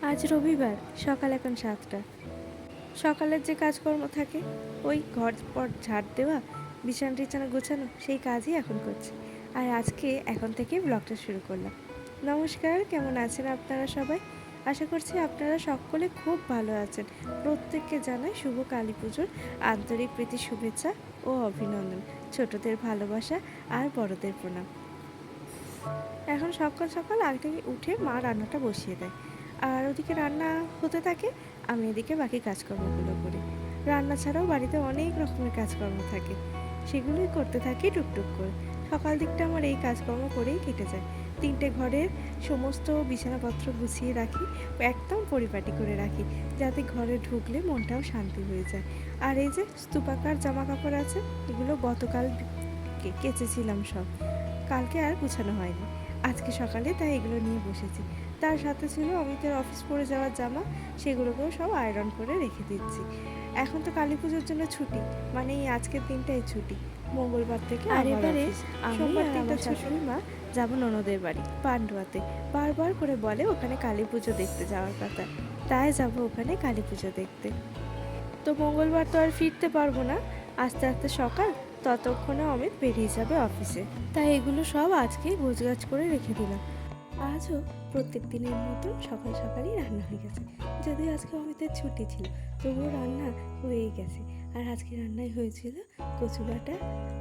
আজ রবিবার, সকাল এখন 7টা। সকালের যে কাজকর্ম থাকে, ওই ঘর পর ঝাড় দেওয়া, বিছানা টিছানা গোছানো, সেই কাজই এখন করছি। আর আজকে এখন থেকে ব্লগটা শুরু করলাম। নমস্কার, কেমন আছেন আপনারা সবাই? আশা করছি আপনারা সকলে খুব ভালো আছেন। প্রত্যেককে জানাই শুভ কালী পুজোর আন্তরিক প্রীতি শুভেচ্ছা ও অভিনন্দন। ছোটদের ভালোবাসা আর বড়দের প্রণাম। এখন সকাল সকাল আগে উঠে মা রান্নাটা বসিয়ে দেয়, আর ওদিকে রান্না হতে থাকে, আমি এদিকে বাকি কাজকর্মগুলো করি। রান্না ছাড়াও বাড়িতে অনেক রকমের কাজকর্ম থাকে, সেগুলোই করতে থাকি টুকটুক করে। সকাল দিকটা আমার এই কাজকর্ম করেই কেটে যায়। 3টে ঘরের সমস্ত বিছানাপত্র গুছিয়ে রাখি, একদম পরিপাটি করে রাখি, যাতে ঘরে ঢুকলে মনটাও শান্তি হয়ে যায়। আর এই যে স্তূপাকার জামা কাপড় আছে, এগুলো গতকাল কেচেছিলাম সব, কালকে আর গুছানো হয়নি। আজকে সকালে তাই এগুলো নিয়ে বসেছি। তার সাথে ছিল অমিতের অফিস পরে যাওয়ার জামা, সেগুলোকেও সব আয়রন করে রেখে দিচ্ছি। এখন তো কালী পুজোর জন্য ছুটি, মানে এই আজকের দিনটাই ছুটি, মঙ্গলবার থেকে আর এবারে সোমবার দিনটা শাশুড়ি মা যাবো ননদের বাড়ি পান্ডুয়াতে। বারবার করে বলে ওখানে কালী পুজো দেখতে যাওয়ার কথা, তাই যাব ওখানে কালী পুজো দেখতে। তো মঙ্গলবার তো আর ফিরতে পারবো না, আস্তে আস্তে সকাল, ততক্ষণে অমিত বেরিয়ে যাবে অফিসে। তাই এগুলো সব আজকেই গোছগাছ করে রেখে দিলাম। আজও প্রত্যেক দিনের মতন সকাল সকালই রান্না হয়ে গেছে। যদিও আজকে অমিতের ছুটি ছিল, তবুও রান্না হয়েই গেছে। আর আজকে রান্নায় হয়েছিল কচু বাটা,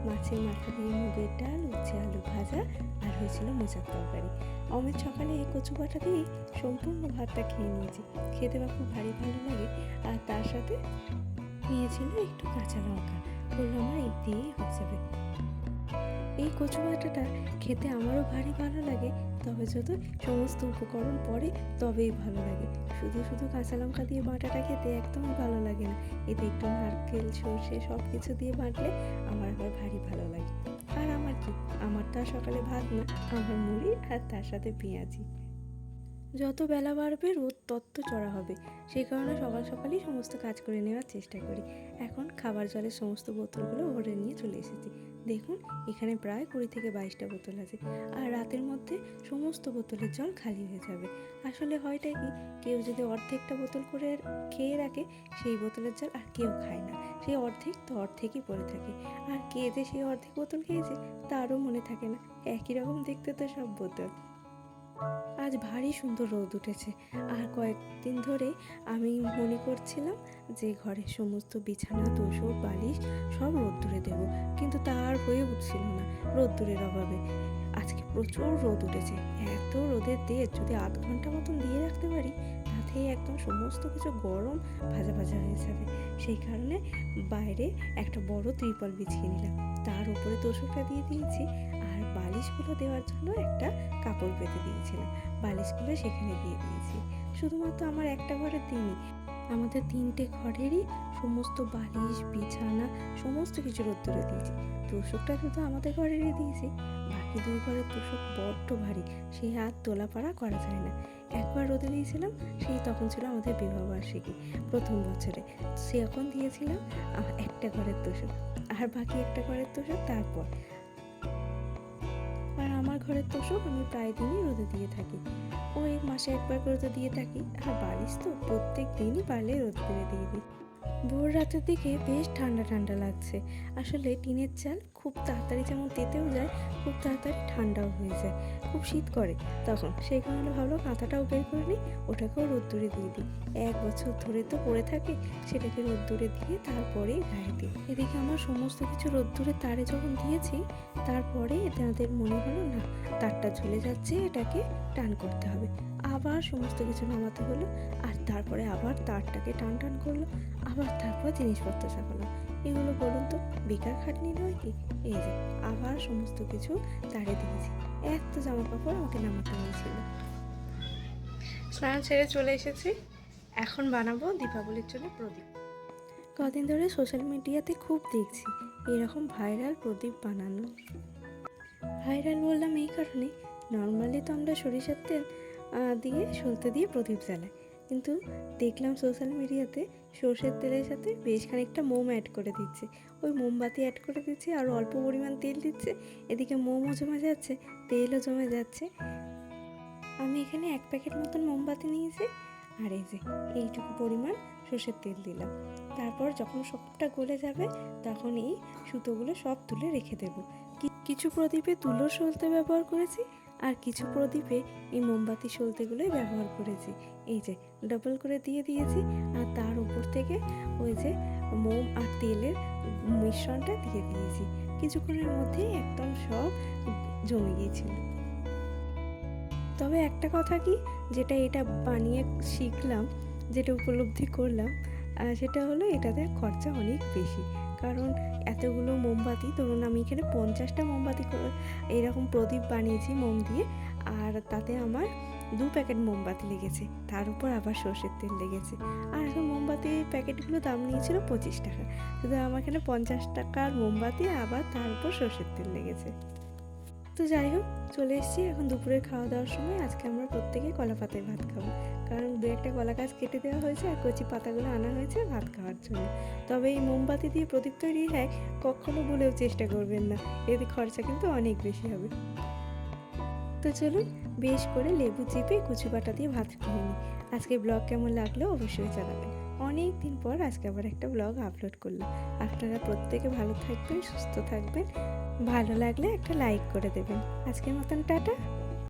মাছের মাথা দিয়ে মুগের ডাল, উচ্ছে আলু ভাজা, আর হয়েছিল মোচার তরকারি। অমিত সকালে এই কচু বাটা দিয়েই সম্পূর্ণ ভাতটা খেয়ে নিয়েছি। খেতে বা খুব ভালো লাগে। আর তার সাথে নিয়েছিল একটু কাঁচা লঙ্কা, বললো আমার এই দিয়েই হয়ে যাবে। এই কচু বাটাটা খেতে আমারও ভারী ভালো লাগে, তবে যদি সমস্ত উপকরণ পড়ে তবেই ভালো লাগে। শুধু শুধু কাঁচা লঙ্কা দিয়ে বাটাটা খেতে একদমই ভালো লাগে না। এতে একটু নারকেল, সর্ষে সব কিছু দিয়ে বাটলে আমার আবার ভারী ভালো লাগে। আর আমার কি, আমার তো আর সকালে ভাত না, আমার মুড়ি আর তার সাথে পেঁয়াজি। যত বেলা বাড়বে রোদ তত চড়া হবে, সেই কারণে সকাল সকালই সমস্ত কাজ করে নেওয়ার চেষ্টা করি। এখন খাবার জলের সমস্ত বোতলগুলো ভরে নিয়ে চলে এসেছি। দেখুন, এখানে প্রায় 20 থেকে 22টা বোতল আছে, আর রাতের মধ্যে সমস্ত বোতলের জল খালি হয়ে যাবে। আসলে হয়টা কি, কেউ যদি অর্ধেকটা বোতল করে খেয়ে রাখে, সেই বোতলের জল আর কেউ খায় না, সেই অর্ধেক তো অর্ধেকই পড়ে থাকে। আর কে যে সেই অর্ধেক বোতল খেয়েছে তারও মনে থাকে না, একই রকম দেখতে তো সব বোতল। আজ ভারী সুন্দর রোদ উঠেছে, আর কয়েকদিন ধরে আমি মনে করছিলাম যে ঘরের সমস্ত বিছানা, তোষক, বালিশ সব রোদ্দুরে দেবো, কিন্তু তা আর হয়ে উঠছিল না রোদ্দুরের অভাবে। আজকে প্রচুর রোদ উঠেছে। এত রোদের তেজ যদি আধ ঘন্টা মতন দিয়ে রাখতে পারি, তাতেই একদম সমস্ত কিছু গরম ভাজা ভাজা হয়ে যাবে। সেই কারণে বাইরে একটা বড় ত্রিপল বিছিয়ে নিলাম, তার উপরে তোষকটা দিয়ে দিয়েছি, আর বালিশগুলো দেওয়ার জন্য একটা কাপড় পেতে দিয়েছিলাম, বালিশগুলো সেখানে দিয়ে দিয়েছি। শুধুমাত্র আমার একটা ঘরের দিনই, আমাদের 3টে ঘরেরই সমস্ত বালিশ, বিছানা সমস্ত কিছু রোদ্দুরে দিয়েছি। তোষকটা শুধু আমাদের ঘরেরই দিয়েছি, বাকি 2 ঘরের তোষক বড্ড ভারী, সেই হাত তোলাপাড়া করা যায় না। একবার রোদে দিয়েছিলাম, সেই তখন ছিল আমাদের বিবাহবার্ষিকী, প্রথম বছরে, সে এখন দিয়েছিলাম একটা ঘরের তোষক, আর বাকি একটা ঘরের তোষক তারপর। আর আমার ঘরের তোষক আমি প্রায় দিনই রোদে দিয়ে থাকি, ওই মাসে একবার করে তো দিয়ে থাকি। আর বালিশ তো প্রত্যেক দিনই পারলে রোদ্দুরে দিয়ে দিই। ভোর রাতের দিকে বেশ ঠান্ডা ঠান্ডা লাগছে। আসলে টিনের চাল খুব তাড়াতাড়ি যেমন তেতেও যায়, খুব তাড়াতাড়ি ঠান্ডাও হয়ে যায়, খুব শীত করে তখন। সেই কারণে ভাবলো কাঁথাটাও বের করে নিই, ওটাকেও রোদ্দুরে দিয়ে দিই। 1 বছর ধরে তো পড়ে থাকে, সেটাকে রোদ্দুরে দিয়ে তারপরেই গায়ে দিই। এদিকে আমার সমস্ত কিছু রোদ্দুরে তারে যখন দিয়েছি, তারপরে তাদের মনে হলো না, তারটা ঝুলে যাচ্ছে, এটাকে টান করতে হবে। আবার সমস্ত কিছু নামাতে হলো, আর তারপরে আবার তারটাকে টান টান করলো, আবার তারপর জিনিসপত্র সাজানো। এগুলো বলুন তো বেকার খাটনি নয় কি? এই যে আবার সমস্ত কিছু তারে দিয়েছি। এত জামা কাপড় আমাকে নামাতে হয়েছিল। স্নান ছেড়ে চলে এসেছি, এখন বানাবো দীপাবলির জন্য প্রদীপ। কদিন ধরে সোশ্যাল মিডিয়াতে খুব দেখছি এরকম ভাইরাল প্রদীপ বানানো। ভাইরাল বললাম এই কারণে, নর্মালি তো আমরা সরিষার তেল দিয়ে সলতে দিয়ে প্রদীপ জ্বালাই, কিন্তু দেখলাম সোশ্যাল মিডিয়াতে সর্ষের তেলের সাথে বেশ খানিকটা মোম অ্যাড করে দিচ্ছে, ওই মোমবাতি অ্যাড করে দিচ্ছে, আর অল্প পরিমাণ তেল দিচ্ছে, এদিকে মোমও জমে যাচ্ছে, তেলও জমে যাচ্ছে। আমি এখানে 1 প্যাকেট মতন মোমবাতি নিয়েছি, আর এই যে এইটুকু পরিমাণ সর্ষের তেল দিলাম। তারপর যখন সবটা গলে যাবে তখন এই সুতোগুলো সব তুলে রেখে দেবো। কিছু প্রদীপে তুলোর সলতে ব্যবহার করেছি, আর কিছু প্রদীপে এই মোমবাতি সলতেগুলোই ব্যবহার করেছি। এই যে ডাবল করে দিয়ে দিয়েছি, আর তার উপর থেকে ওই যে মোম আর তেলের মিশ্রণটা দিয়ে দিয়েছি। কিছুক্ষণের মধ্যেই একদম সব জমে গিয়েছিল। তবে একটা কথা কি, যেটা এটা বানিয়ে শিখলাম, যেটা উপলব্ধি করলাম, সেটা হলো এটাতে খরচা অনেক বেশি। কারণ এতগুলো মোমবাতি, ধরুন আমি এখানে 50টা মোমবাতি করে এরকম প্রদীপ বানিয়েছি মোম দিয়ে, আর তাতে আমার 2 প্যাকেট মোমবাতি লেগেছে, তার উপর আবার সর্ষের তেল লেগেছে। আর এখন মোমবাতির প্যাকেটগুলো দাম নিয়েছিল 25 টাকা, শুধু আমার এখানে 50 টাকার মোমবাতি, আবার তার উপর সর্ষের তেল লেগেছে। তো যাই হোক, চলে এসেছি এখন দুপুরের খাওয়া দাওয়ার সময়। আজকে আমরা প্রত্যেকে কলা পাতায় ভাত খাবো, কারণ 2-একটা কলা গাছ কেটে দেওয়া হয়েছে আর কচি পাতাগুলো আনা হয়েছে ভাত খাওয়ার জন্য। তবে এই মোমবাতি দিয়ে প্রদীপ তৈরি হয় কখনো ভুলেও চেষ্টা করবেন না, এতে খরচা কিন্তু অনেক বেশি হবে। তো চলুন বেশ করে লেবু চিপে কচু বাটা দিয়ে ভাত খেয়ে নিই। আজকে ব্লগ কেমন লাগলো অবশ্যই জানাবেন। অনেক দিন পর আজকে আবার একটা ব্লগ আপলোড করলাম। আপনারা প্রত্যেকে ভালো থাকবেন, সুস্থ থাকবেন। ভালো লাগলে একটা লাইক করে দেবেন। আজকের মতন টাটা।